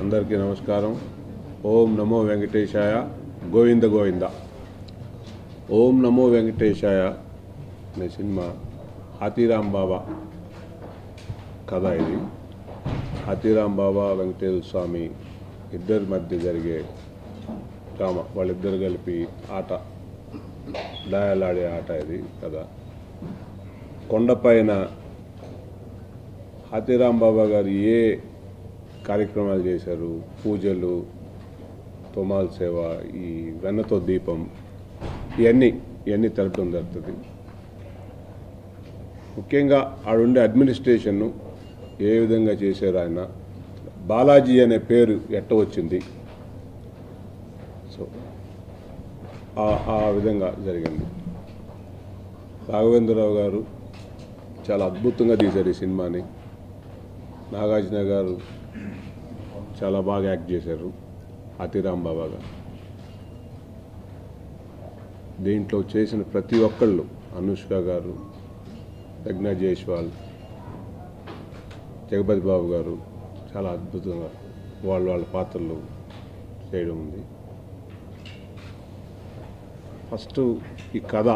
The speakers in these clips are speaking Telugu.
అందరికీ నమస్కారం. ఓం నమో వెంకటేశాయ. గోవింద గోవింద. ఓం నమో వెంకటేశాయ అనే సినిమా హాతీరాం బాబా కథ. ఇది హాతీరాం బాబా వెంకటేశ్వర స్వామి ఇద్దరి మధ్య జరిగే డ్రామా. వాళ్ళిద్దరు కలిపి ఆట, డయలాడే ఆట ఇది కథ. కొండపైన హాతీరాం బాబా గారు ఏ కార్యక్రమాలు చేశారు, పూజలు, తోమాల సేవ, ఈ వెన్నతో దీపం, ఇవన్నీ తెలపడం జరుగుతుంది. ముఖ్యంగా ఆడుండే అడ్మినిస్ట్రేషన్ను ఏ విధంగా చేశారు, ఆయన బాలాజీ అనే పేరు ఎట్ట వచ్చింది, సో ఆ విధంగా జరిగింది. రాఘవేంద్రరావు గారు చాలా అద్భుతంగా తీశారు ఈ సినిమాని. నాగార్జున గారు చాలా బాగా యాక్ట్ చేశారు హాతీరాం బాబా గారు. దీంట్లో చేసిన ప్రతి ఒక్కళ్ళు, అనుష్క గారు, ప్రజ్ఞా జైస్వాల్, జగపతి బాబు గారు చాలా అద్భుతంగా వాళ్ళ పాత్రలు చేయడం ఉంది. ఫస్ట్ ఈ కథ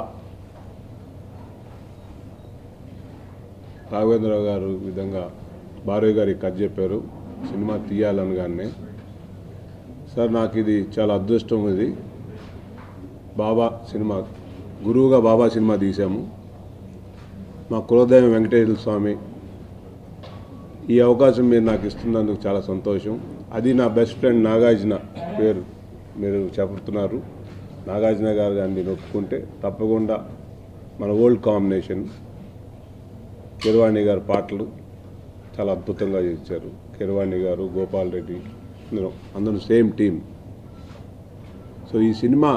రాఘవేంద్రరావు గారు విధంగా భార్య గారు ఈ కథ చెప్పారు. సినిమా తీయాలనగానే, సార్ నాకు ఇది చాలా అదృష్టం, ఇది బాబా సినిమా, గురువుగా బాబా సినిమా తీసాము, మా కులదైవం వెంకటేశ్వర స్వామి, ఈ అవకాశం మీరు నాకు ఇస్తున్నందుకు చాలా సంతోషం. అది నా బెస్ట్ ఫ్రెండ్ నాగార్జున పేరు మీరు చెప్తున్నారు. నాగార్జున గారు దాన్ని ఒప్పుకుంటే తప్పకుండా మన ఓల్డ్ కాంబినేషన్. కీరవాణి గారి పాటలు చాలా అద్భుతంగా చేశారు. కీరవాణి గారు, గోపాల్ రెడ్డి, అందరూ సేమ్ టీమ్. సో ఈ సినిమా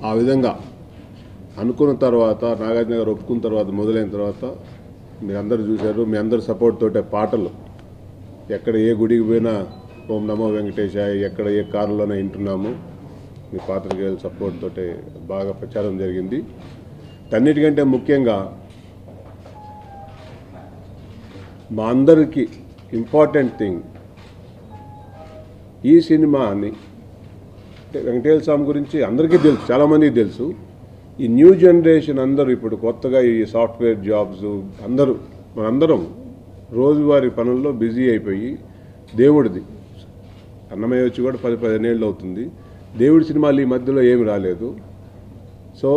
ఆ విధంగా అనుకున్న తర్వాత, నాగార్జున గారు ఒప్పుకున్న తర్వాత, మొదలైన తర్వాత మీరందరూ చూశారు. మీ అందరు సపోర్ట్ తోటే పాటలు ఎక్కడ ఏ గుడికి పోయినా ఓం నమో వెంకటేశాయ, ఎక్కడ ఏ కారులోనే వింటున్నాము. మీ పాత్రికేయుల సపోర్ట్ తోటే బాగా ప్రచారం జరిగింది. అన్నిటికంటే ముఖ్యంగా మా అందరికీ ఇంపార్టెంట్ థింగ్, ఈ సినిమాని వెంకటేశ్వర స్వామి గురించి అందరికీ తెలుసు, చాలామందికి తెలుసు. ఈ న్యూ జనరేషన్ అందరూ ఇప్పుడు కొత్తగా ఈ సాఫ్ట్వేర్ జాబ్స్, మనందరం రోజువారీ పనుల్లో బిజీ అయిపోయి, దేవుడిది అన్నమయ్య వచ్చి కూడా 10-15 ఏళ్ళు అవుతుంది. దేవుడి సినిమాలు ఈ మధ్యలో ఏమి రాలేదు. సో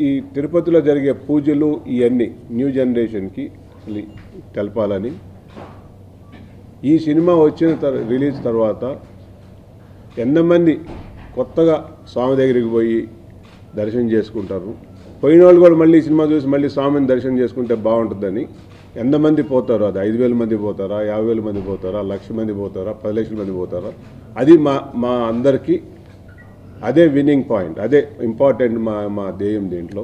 ఈ తిరుపతిలో జరిగే పూజలు ఇవన్నీ న్యూ జనరేషన్కి తెలపాలని ఈ సినిమా రిలీజ్ తర్వాత ఎంతమంది కొత్తగా స్వామి దగ్గరికి పోయి దర్శనం చేసుకుంటారు, పోయిన వాళ్ళు కూడా మళ్ళీ సినిమా చూసి మళ్ళీ స్వామిని దర్శనం చేసుకుంటే బాగుంటుందని. ఎంతమంది పోతారు, అది 5,000 మంది పోతారా, 50,000 మంది పోతారా, 1,00,000 మంది పోతారా, 10 లక్షల మంది పోతారా, అది మా అందరికీ అదే విన్నింగ్ పాయింట్, అదే ఇంపార్టెంట్ మా ధ్యేయం. దీంట్లో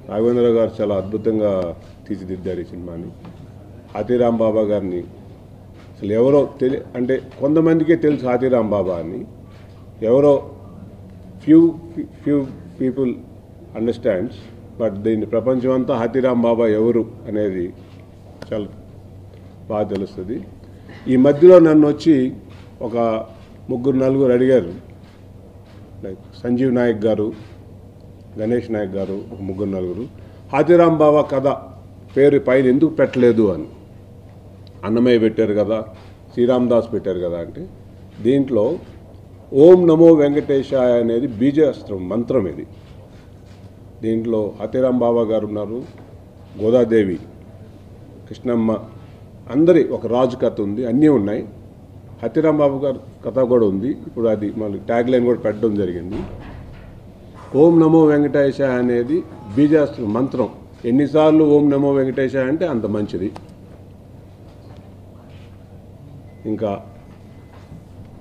రాఘవేంద్రరావు గారు చాలా అద్భుతంగా తీర్చిదిద్దారు ఈ సినిమాని. హాతీరాం బాబా గారిని అసలు ఎవరో అంటే కొంతమందికే తెలుసు హాతీరాం బాబా అని, ఎవరో ఫ్యూ పీపుల్ అండర్స్టాండ్స్, బట్ దీన్ని ప్రపంచం అంతా హాతీరాం బాబా ఎవరు అనేది చాలా బాగా తెలుస్తుంది. ఈ మధ్యలో నన్ను వచ్చి ఒక 3-4 అడిగారు, లైక్ సంజీవ్ నాయక్ గారు, గణేష్ నాయక్ గారు, ఒక 3-4 హాతీరాం బాబా కథ పేరు పైన ఎందుకు పెట్టలేదు అని. అన్నమయ్య పెట్టారు కదా, శ్రీరామదాస్ పెట్టారు కదా అంటే, దీంట్లో ఓం నమో వెంకటేశాయ అనేది బీజాస్త్రం, మంత్రం ఇది. దీంట్లో హాతీరాం బాబా గారు ఉన్నారు, గోదాదేవి, కృష్ణమ్మ, అందరి ఒక రాజు కథ ఉంది, అన్నీ ఉన్నాయి. హాతీరాం బాబు గారు కథ కూడా ఉంది. ఇప్పుడు అది మళ్ళీ ట్యాగ్ లైన్ కూడా పెట్టడం జరిగింది. ఓం నమో వెంకటేశాయ అనేది బీజాస్త్రం, మంత్రం. ఎన్నిసార్లు ఓం నమో వెంకటేశాయ అంటే అంత మంచిది. ఇంకా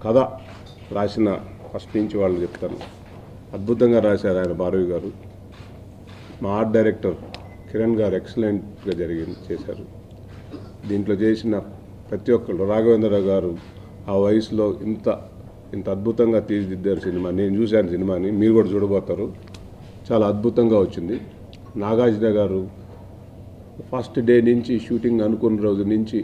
కథ రాసిన ఫస్ట్ నుంచి వాళ్ళు చెప్తాను, అద్భుతంగా రాశారు ఆయన భారవి గారు. మా ఆర్ట్ డైరెక్టర్ కిరణ్ గారు ఎక్సలెంట్గా చేశారు. దీంట్లో చేసిన ప్రతి ఒక్కళ్ళు, రాఘవేంద్రరావు గారు ఆ వయసులో ఇంత అద్భుతంగా తీర్చిదిద్దారు సినిమా. నేను చూశాను సినిమాని, మీరు కూడా చూడబోతారు. చాలా అద్భుతంగా వచ్చింది. నాగార్జున గారు ఫస్ట్ డే నుంచి షూటింగ్ అనుకున్న రోజు నుంచి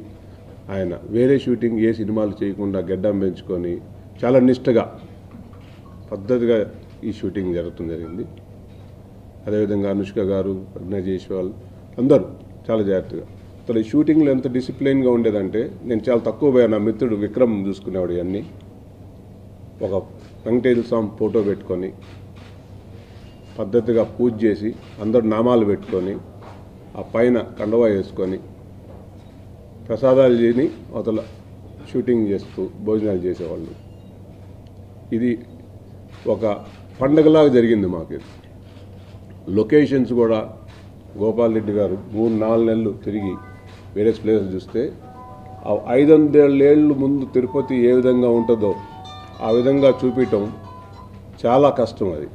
ఆయన వేరే షూటింగ్ ఏ సినిమాలు చేయకుండా గెడ్డం పెంచుకొని చాలా నిష్టగా పద్ధతిగా ఈ షూటింగ్ జరిగింది. అదేవిధంగా అనుష్క గారు, ప్రజ్ఞా జైస్వాల్ అందరూ చాలా జాగ్రత్తగా. అసలు ఈ షూటింగ్లో ఎంత డిసిప్లైన్గా ఉండేదంటే నేను చాలా తక్కువ పోయా. నా మిత్రుడు విక్రమ్ చూసుకునేవాడు ఇవన్నీ. ఒక వెంకటేశ్వర స్వామి ఫోటో పెట్టుకొని పద్ధతిగా పూజ చేసి అందరు నామాలు పెట్టుకొని ఆ పైన కండవా వేసుకొని ప్రసాదాలు చేయని అవతల షూటింగ్ చేస్తూ భోజనాలు చేసేవాళ్ళు. ఇది ఒక పండగలాగా జరిగింది మాకు. లొకేషన్స్ కూడా గోపాల్ రెడ్డి గారు 3-4 నెలలు తిరిగి వేరే ప్లేసెస్ చూస్తే 500 ఏళ్ళు ముందు తిరుపతి ఏ విధంగా ఉంటుందో ఆ విధంగా చూపించటం చాలా కష్టం. అది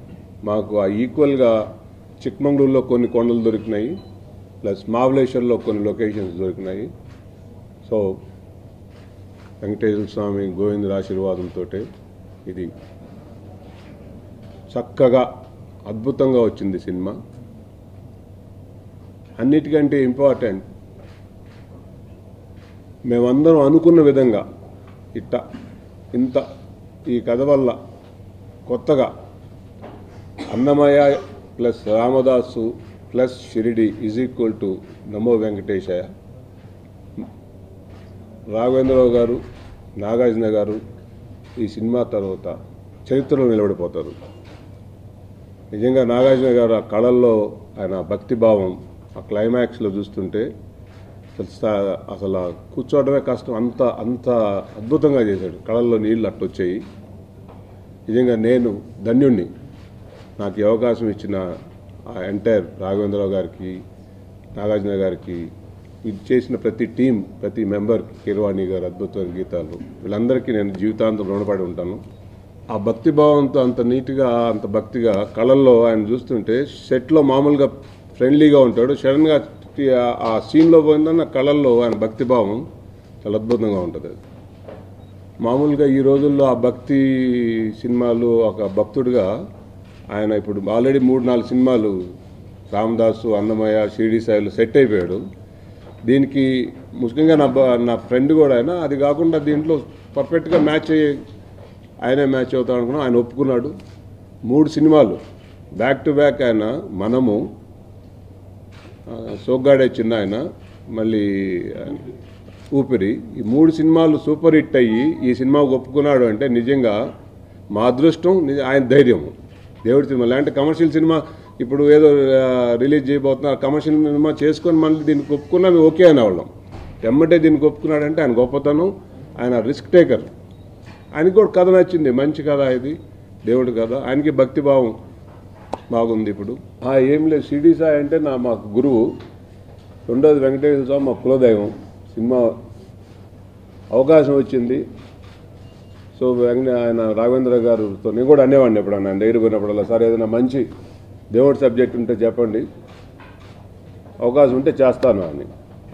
మాకు ఆ ఈక్వల్గా చిక్మంగళూరులో కొన్ని కొండలు దొరికినాయి, ప్లస్ మహాబలేశ్వర్లో కొన్ని లొకేషన్స్ దొరికినాయి. సో వెంకటేశ్వర స్వామి గోవిందుడి ఆశీర్వాదంతో ఇది చక్కగా అద్భుతంగా వచ్చింది సినిమా. అన్నిటికంటే ఇంపార్టెంట్ మేమందరం అనుకున్న విధంగా ఇంత ఈ కథ వల్ల కొత్తగా అన్నమయ్య ప్లస్ రామదాసు ప్లస్ షిరిడి = నమో వెంకటేశయ్య. రాఘవేంద్రరావు గారు, నాగార్జున గారు ఈ సినిమా తర్వాత చరిత్రలో నిలబడిపోతారు. నిజంగా నాగార్జున గారు ఆ కళల్లో ఆయన భక్తిభావం ఆ క్లైమాక్స్లో చూస్తుంటే అసలు కూర్చోవడమే కష్టం. అంత అద్భుతంగా చేశాడు. కళల్లో నీళ్ళు అట్టొచ్చాయి. నిజంగా నేను ధన్యుణ్ణి. నాకు ఈ అవకాశం ఇచ్చిన ఆ ఎంటైర్ రాఘవేంద్రరావు గారికి, నాగార్జున గారికి, ఇది చేసిన ప్రతి టీం, ప్రతి మెంబర్, కీరవాణి గారు అద్భుతమైన గీతాలు, వీళ్ళందరికీ నేను జీవితాంతం రుణపడి ఉంటాను. ఆ భక్తిభావంతో అంత నీట్గా అంత భక్తిగా కళల్లో ఆయన చూస్తుంటే సెట్లో మామూలుగా ఫ్రెండ్లీగా ఉంటాడు. సడన్గా ఆ సీన్లో పోయిందన్న కళల్లో ఆయన భక్తిభావం చాలా అద్భుతంగా ఉంటుంది. మామూలుగా ఈ రోజుల్లో ఆ భక్తి సినిమాలు ఒక భక్తుడిగా ఆయన ఇప్పుడు ఆల్రెడీ 3-4 సినిమాలు రామదాసు, అన్నమయ్య, షిరిడి సాయిలు సెట్ అయిపోయాడు. దీనికి ముఖ్యంగా నా ఫ్రెండ్ కూడా ఆయన అది కాకుండా దీంట్లో పర్ఫెక్ట్గా ఆయనే మ్యాచ్ అవుతాడు అనుకున్నాం. ఆయన ఒప్పుకున్నాడు. 3 సినిమాలు బ్యాక్ టు బ్యాక్ ఆయన మనము సోగ్గాడే చిన్న ఆయన మళ్ళీ ఊపిరి ఈ 3 సినిమాలు సూపర్ హిట్ అయ్యి ఈ సినిమాకు ఒప్పుకున్నాడు అంటే నిజంగా మా అదృష్టం, ఆయన ధైర్యం. దేవుడి సినిమా లాంటి కమర్షియల్ సినిమా ఇప్పుడు ఏదో రిలీజ్ చేయబోతున్నారు, కమర్షియల్ సినిమా చేసుకొని మళ్ళీ దీనికి ఒప్పుకున్నా మేము ఓకే అనేవాళ్ళం. ఎమ్మటే దీనికి ఒప్పుకున్నాడంటే ఆయన గొప్పతనం, ఆయన రిస్క్ టేకర్. ఆయనకి కూడా కథ నచ్చింది, మంచి కథ ఇది, దేవుడి కథ. ఆయనకి భక్తిభావం బాగుంది. ఇప్పుడు ఏం లేదు, షిరిడి సాయి అంటే మాకు గురువు, రెండోది వెంకటేశ్వర స్వామి మా కులదైవం. సినిమా అవకాశం వచ్చింది. సో ఆయన రాఘవేంద్ర గారితో నేను కూడా అనేవాడిని ఎప్పుడన్నా ఆయన దగ్గర పోయినప్పుడల్లా, సార్ ఏదైనా మంచి దేవుడి సబ్జెక్ట్ ఉంటే చెప్పండి, అవకాశం ఉంటే చేస్తాను అని.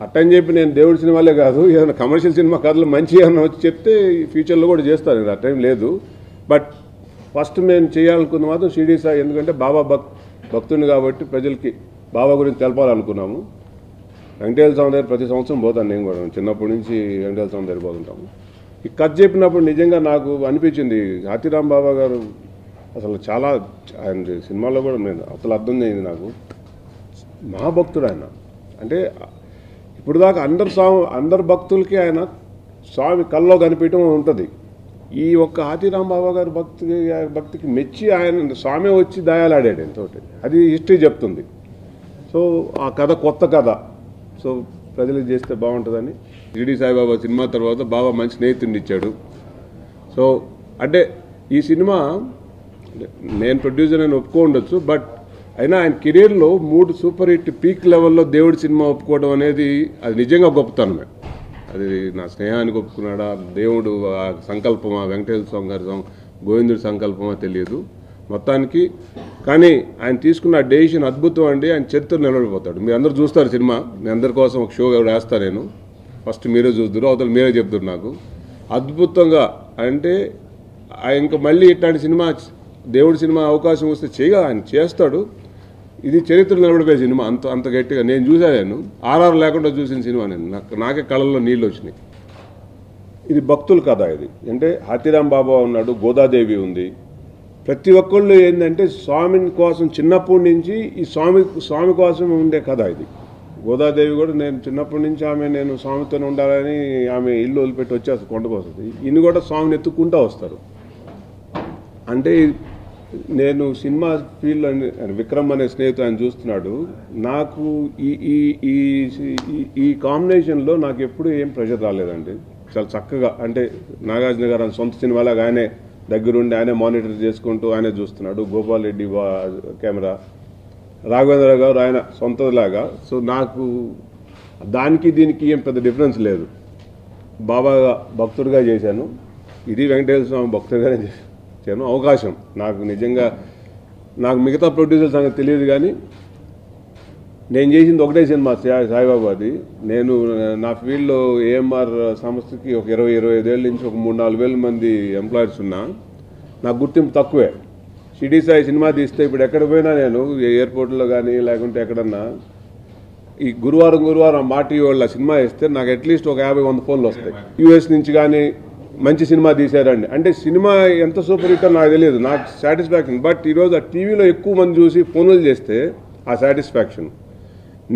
అట్టని చెప్పి నేను దేవుడి సినిమాలే కాదు, ఏదైనా కమర్షియల్ సినిమా కథలు మంచి ఏమైనా వచ్చి చెప్తే ఫ్యూచర్లో కూడా చేస్తాను, నేను అట్టేం లేదు. బట్ ఫస్ట్ మేము చేయాలనుకుంది మాత్రం షిరిడి సాయి. ఎందుకంటే బాబా భక్తుని కాబట్టి ప్రజలకి బాబా గురించి తెలపాలనుకున్నాము. వెంకటేశ్వర స్వామి దగ్గర ప్రతి సంవత్సరం పోతాను నేను కూడా, చిన్నప్పటి నుంచి వెంకటేశ్వర స్వామి దగ్గర పోతుంటాము. ఈ కథ చెప్పినప్పుడు నిజంగా నాకు అనిపించింది, హాతీరామ్ బాబా గారు అసలు చాలా, ఆయన సినిమాలో కూడా నేను అసలు అర్థం చేయింది నాకు, మహాభక్తుడు ఆయన. అంటే ఇప్పుడు దాకా అందరు భక్తులకి ఆయన స్వామి కల్లో కనిపించడం ఉంటుంది. ఈ ఒక్క హాతీరామ్ బాబా గారి భక్తికి మెచ్చి ఆయన స్వామి వచ్చి దయాలాడాడు ఆయనతోటి, అది హిస్టరీ చెప్తుంది. సో ఆ కథ కొత్త కథ, సో ప్రజలకు చేస్తే బాగుంటుందని షిరిడి సాయిబాబా సినిమా తర్వాత బాబా మంచి స్నేహితుడిని ఇచ్చాడు. సో అంటే ఈ సినిమా నేను ప్రొడ్యూసర్ అని ఒప్పుకోండొచ్చు, బట్ అయినా ఆయన కెరీర్లో 3 సూపర్ హిట్ పీక్ లెవెల్లో దేవుడి సినిమా ఒప్పుకోవడం అనేది అది నిజంగా గొప్పతనమే. అది నా స్నేహానికి ఒప్పుకున్నాడా, దేవుడు సంకల్పమా, వెంకటేశ్వర స్వామి గారి గోవిందుడి సంకల్పమా తెలియదు మొత్తానికి. కానీ ఆయన తీసుకున్న డెసిషన్ అద్భుతం అండి. ఆయన చరిత్ర నిలబడిపోతాడు. మీరు అందరూ చూస్తారు సినిమా, మీ అందరి కోసం ఒక షో వేస్తాను నేను, ఫస్ట్ మీరే చూద్దరు, అవతల మీరే చెప్తారు నాకు. అద్భుతంగా అంటే ఇంకా మళ్ళీ ఇట్లాంటి సినిమా దేవుడి సినిమా అవకాశం వస్తే ఆయన చేస్తాడు. ఇది చరిత్ర నిలబడిపోయే సినిమా, అంత అంత గట్టిగా నేను చూశాను. ఆర్ఆర్ లేకుండా చూసిన సినిమా నేను, నాకే కళ్ళల్లో నీళ్ళు వచ్చినాయి. ఇది భక్తుల కథ. ఇది అంటే హాతీరాం బాబా ఉన్నాడు, గోదాదేవి ఉంది. ప్రతి ఒక్కళ్ళు ఏంటంటే స్వామి కోసం చిన్నప్పటి నుంచి ఈ స్వామి కోసం ఉండే కథ ఇది. గోదాదేవి కూడా నేను చిన్నప్పటి నుంచి నేను స్వామితో ఉండాలని ఆమె ఇల్లు వదిలిపెట్టి వచ్చేస్తుంది, కొండకు వస్తుంది. ఈయన కూడా స్వామిని ఎత్తుక్కుంటూ వస్తారు. అంటే నేను సినిమా ఫీల్డ్లో విక్రమ్ అనే స్నేహితుడు ఆయన చూస్తున్నాడు. నాకు ఈ కాంబినేషన్లో నాకు ఎప్పుడు ఏం ప్రెషర్ రాలేదండి. చాలా చక్కగా, అంటే నాగార్జున గారు సొంత సినిమాలాగా ఆయనే దగ్గరుండి ఆయనే మానిటర్ చేసుకుంటూ ఆయనే చూస్తున్నాడు. గోపాల్ రెడ్డి కెమెరా, రాఘవేంద్ర గారు ఆయన సొంతలాగా. సో నాకు దానికి దీనికి ఏం పెద్ద డిఫరెన్స్ లేదు. బాబా భక్తుడిగా చేశాను, ఇది వెంకటేశ్వర స్వామి భక్తుడిగానే చేశాను. అవకాశం నాకు నిజంగా, నాకు మిగతా ప్రొడ్యూసర్ సంగతి తెలియదు, కానీ నేను చేసింది ఒకటే సినిమా సాయిబాబాది. నేను నా ఫీల్డ్లో ఏఎంఆర్ సంస్థకి ఒక 20-25 ఏళ్ళ నుంచి ఒక 3-4 వేల మంది ఎంప్లాయీస్ ఉన్నా. నాకు గుర్తింపు తక్కువే. షిరిడి సాయి సినిమా తీస్తే ఇప్పుడు ఎక్కడ పోయినా నేను ఎయిర్పోర్ట్లో కానీ లేకుంటే ఎక్కడన్నా ఈ గురువారం మాటి వాళ్ళ సినిమా వేస్తే నాకు అట్లీస్ట్ ఒక 50-100 ఫోన్లు వస్తాయి. యూఎస్ నుంచి కానీ మంచి సినిమా తీశారండి. అంటే సినిమా ఎంత సూపర్ హిట్ నాకు తెలియదు, నాకు సాటిస్ఫాక్షన్. బట్ ఈరోజు ఆ టీవీలో ఎక్కువ మంది చూసి ఫోన్లు చేస్తే ఆ సాటిస్ఫాక్షన్,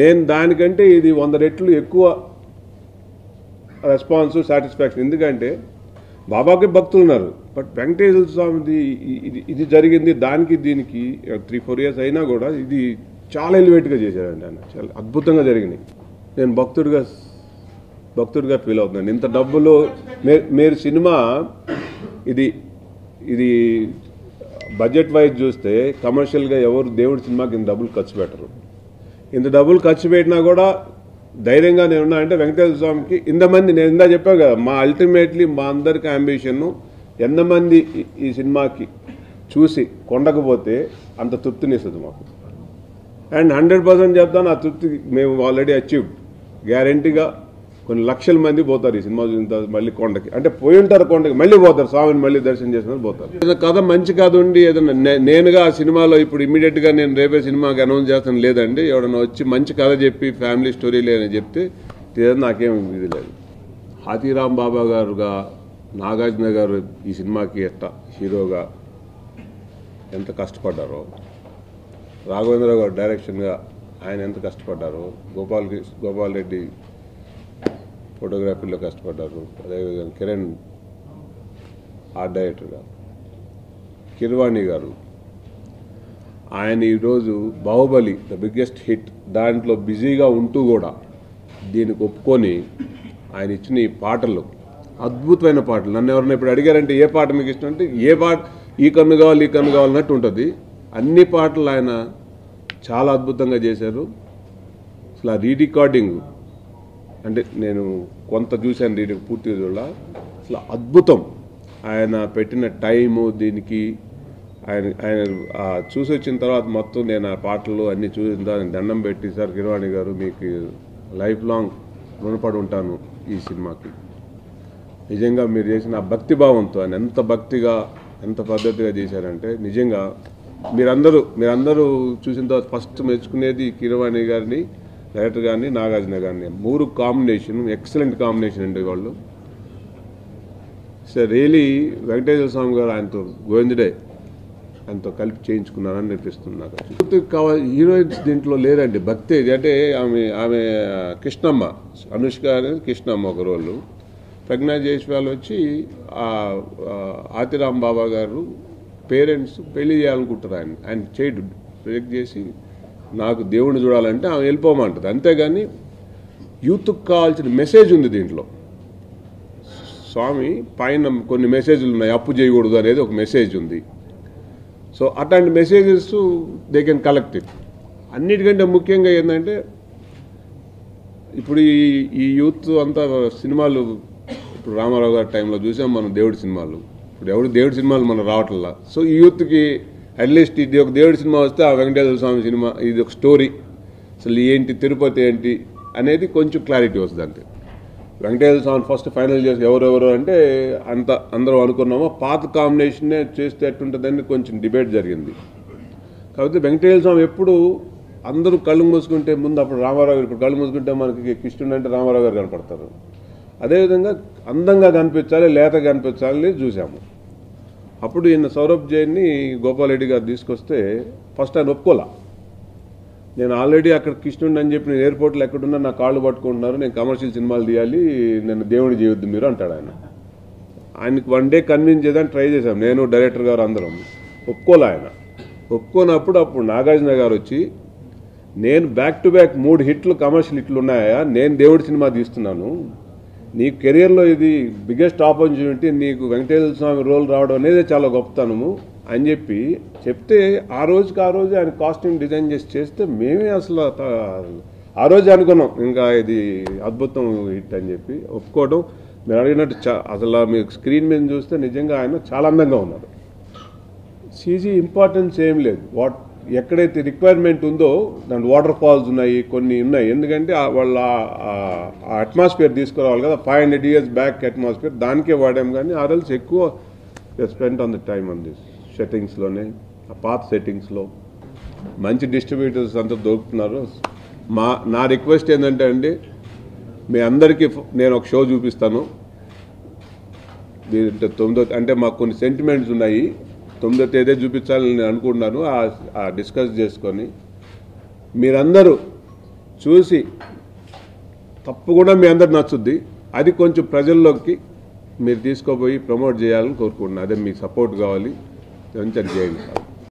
నేను దానికంటే ఇది 100 రెట్లు ఎక్కువ రెస్పాన్స్, సాటిస్ఫాక్షన్. ఎందుకంటే బాబాకి భక్తులు ఉన్నారు, బట్ వెంకటేశ్వర స్వామిది ఇది జరిగింది. దానికి దీనికి 3-4 ఇయర్స్ అయినా కూడా ఇది చాలా ఎలివేట్గా చేశారండి ఆయన, చాలా అద్భుతంగా జరిగినాయి. నేను భక్తుడిగా ఫీల్ అవుతున్నాను. ఇంత డబ్బులు మీరు సినిమా ఇది బడ్జెట్ వైజ్ చూస్తే కమర్షియల్గా ఎవరు దేవుడి సినిమాకి ఇంత డబ్బులు ఖర్చు పెట్టరు. ఇంత డబ్బులు ఖర్చు పెట్టినా కూడా ధైర్యంగా నేను ఉన్నా అంటే వెంకటేశ్వర స్వామికి ఇంతమంది, నేను ఇందా చెప్పాను కదా, మా అల్టిమేట్లీ మా అందరికి అంబిషన్ను ఎంతమంది ఈ సినిమాకి చూసి కొండకపోతే అంత తృప్తినిస్తుంది మాకు. అండ్ 100% చెప్తాను, ఆ తృప్తి మేము ఆల్రెడీ అచీవ్డ్. గ్యారంటీగా కొన్ని లక్షల మంది పోతారు ఈ సినిమా చూసిన తర్వాత మళ్ళీ కొండకి. అంటే పోయి ఉంటారు కొండకి, మళ్ళీ పోతారు, స్వామిని మళ్ళీ దర్శనం చేసుకుని పోతారు. ఏదైనా కథ మంచి కథ ఉండి ఏదైనా నేనుగా ఆ సినిమాలో ఇప్పుడు ఇమీడియట్గా నేను రేపే సినిమాకి అనౌన్స్ చేస్తాను లేదండి. ఎవడన్నా వచ్చి మంచి కథ చెప్పి ఫ్యామిలీ స్టోరీ లేదని చెప్తే నాకేం ఇది లేదు. హాతీరాం బాబా గారుగా నాగార్జున గారు ఈ సినిమాకి ఎట్ట హీరోగా ఎంత కష్టపడ్డారో, రాఘవేంద్ర గారు డైరెక్షన్గా ఆయన ఎంత కష్టపడ్డారో, గోపాల్ రెడ్డి ఫోటోగ్రఫీలో కష్టపడ్డారు, అదేవిధంగా కిరణ్ ఆర్ట్ డైరెక్టర్గా, కిరవాణి గారు ఆయన ఈరోజు బాహుబలి ద బిగ్గెస్ట్ హిట్ దాంట్లో బిజీగా ఉంటూ కూడా దీనికి ఒప్పుకొని ఆయన ఇచ్చిన ఈ పాటలు అద్భుతమైన పాటలు. నన్ను ఎవరైనా ఇప్పుడు అడిగారంటే ఏ పాట మీకు ఇష్టం అంటే ఏ పాట, ఈ కన్ను కావాలన్నట్టు ఉంటుంది. అన్ని పాటలు ఆయన చాలా అద్భుతంగా చేశారు. అసలు ఆ రీరికార్డింగ్ అంటే నేను కొంత చూశాను, రీడింగ్ పూర్తిగా చూడాల, అసలు అద్భుతం. ఆయన పెట్టిన టైము దీనికి ఆయన చూసి వచ్చిన తర్వాత మొత్తం నేను ఆ పాటలు అన్నీ చూసిన తర్వాత దండం పెట్టి, సార్ కిరవాణి గారు మీకు లైఫ్ లాంగ్ రుణపడి ఉంటాను ఈ సినిమాకి. నిజంగా మీరు చేసిన ఆ భక్తిభావంతో ఆయన ఎంత భక్తిగా ఎంత పద్ధతిగా చేశారంటే నిజంగా మీరందరూ చూసిన తర్వాత ఫస్ట్ మెచ్చుకునేది కిరవాణి గారిని, డైరెక్టర్ గారిని, నాగార్జున గారిని. 3 కాంబినేషన్ ఎక్సలెంట్ కాంబినేషన్ అండి వాళ్ళు. సో రియలీ వెంకటేశ్వర స్వామి గారు ఆయనతో గోవిందుడే ఆయనతో కలిపి చేయించుకున్నారని అనిపిస్తుంది నాకు. హీరోయిన్స్ దీంట్లో లేరండి, భక్తి. అంటే ఆమె కృష్ణమ్మ, అనుష్క అనేది కృష్ణమ్మ ఒక రోలు. ప్రజ్ఞా జైస్వాల్ వచ్చి హాతీరాం బాబా గారు పేరెంట్స్ పెళ్లి చేయాలనుకుంటారు, ఆయన చేయడు, ప్రొజెక్ట్ చేసి నాకు దేవుడిని చూడాలంటే ఆమె వెళ్ళిపోమంటుంది. అంతేగాని యూత్కి కావాల్సిన మెసేజ్ ఉంది దీంట్లో. స్వామి పైన కొన్ని మెసేజ్లు ఉన్నాయి, అప్పు చేయకూడదు అనేది ఒక మెసేజ్ ఉంది. సో అట్లాంటి messages they can collect it. అన్నిటికంటే ముఖ్యంగా ఏంటంటే ఇప్పుడు ఈ యూత్ అంతా సినిమాలు, ఇప్పుడు రామారావు గారి టైంలో చూసాం మనం దేవుడి సినిమాలు. ఇప్పుడు ఎవరు దేవుడి సినిమాలు మనం రావట్లా. సో ఈ యూత్కి అట్లీస్ట్ ఇది ఒక దేవుడి సినిమా వస్తే ఆ వెంకటేశ్వర స్వామి సినిమా ఇది ఒక స్టోరీ, అసలు ఏంటి తిరుపతి ఏంటి అనేది కొంచెం క్లారిటీ వస్తుంది. అంతే. వెంకటేశ్వర స్వామి ఫస్ట్ ఫైనల్ చేసి ఎవరెవరు అంటే అందరూ అనుకున్నామో పాత కాంబినేషన్నే చేస్తే ఎట్టుంటుందని కొంచెం డిబేట్ జరిగింది. కాబట్టి వెంకటేశ్వర స్వామి ఎప్పుడు అందరూ కళ్ళు మూసుకుంటే ముందు అప్పుడు రామారావు గారు, ఇప్పుడు కళ్ళు మూసుకుంటే మనకి కృష్ణుడు అంటే రామారావు గారు కనపడతారు. అదేవిధంగా అందంగా కనిపించాలి, లేత కనిపించాలని చూసాము. అప్పుడు ఈయన సౌరభ్ జైన్ని గోపాల్ రెడ్డి గారు తీసుకొస్తే ఫస్ట్ ఆయన ఒప్పుకోలా. నేను ఆల్రెడీ అక్కడ కృష్ణుడిని అని చెప్పి నేను ఎయిర్పోర్ట్లో ఎక్కడున్నా నా కాళ్ళు పట్టుకుంటున్నారు, నేను కమర్షియల్ సినిమాలు తీయాలి, నేను దేవుని చేయొద్దు మీరు అంటాడు ఆయన. ఆయనకు వన్ డే కన్విన్స్ చేయడానికి ట్రై చేశాం, నేను డైరెక్టర్ గారు అందరం. ఒప్పుకోలే ఆయన. ఒప్పుకోనప్పుడు అప్పుడు నాగార్జున గారు వచ్చి, నేను బ్యాక్ టు బ్యాక్ 3 హిట్లు కమర్షియల్ హిట్లు ఉన్నాయా, నేను దేవుడి సినిమా తీస్తున్నాను, నీ కెరియర్లో ఇది బిగ్గెస్ట్ ఆపర్చునిటీ, నీకు వెంకటేశ్వర స్వామి రోల్ రావడం అనేది చాలా గొప్పతనము అని చెప్పి చెప్తే ఆ రోజుకి ఆ రోజు ఆయన కాస్ట్యూమ్ డిజైన్ చేస్తే మేమే అసలు ఆ రోజు అనుకున్నాం ఇంకా ఇది అద్భుతం హిట్ అని చెప్పి. ఒప్పుకోవడం మీరు అడిగినట్టు అసలు మీకు స్క్రీన్ మీద చూస్తే నిజంగా ఆయన చాలా అందంగా ఉన్నారు. సీజీ ఇంపార్టెన్స్ ఏం లేదు, ఎక్కడైతే రిక్వైర్మెంట్ ఉందో దాంట్లో వాటర్ ఫాల్స్ ఉన్నాయి, కొన్ని ఉన్నాయి. ఎందుకంటే వాళ్ళ అట్మాస్ఫియర్ తీసుకురావాలి కదా, 500 years బ్యాక్ అట్మాస్ఫియర్, దానికే వాడాం. కానీ ఆర్ఎల్స్ ఎక్కువ spend on the time on this సెట్టింగ్స్లోనే, ఆ పాత సెట్టింగ్స్లో మంచి డిస్ట్రిబ్యూటర్స్ అంతా దొరుకుతున్నారు. నా రిక్వెస్ట్ ఏంటంటే అండి, మీ అందరికీ నేను ఒక షో చూపిస్తాను. 9వ అంటే మాకు కొన్ని సెంటిమెంట్స్ ఉన్నాయి, 9వ తేదీ చూపించాలని నేను అనుకుంటున్నాను. డిస్కస్ చేసుకొని మీరందరూ చూసి తప్పకుండా మీ అందరు నచ్చుద్ది. అది కొంచెం ప్రజల్లోకి మీరు తీసుకోపోయి ప్రమోట్ చేయాలని కోరుకుంటున్నాను. అదే మీకు సపోర్ట్ కావాలి, కొంచెం చేయండి.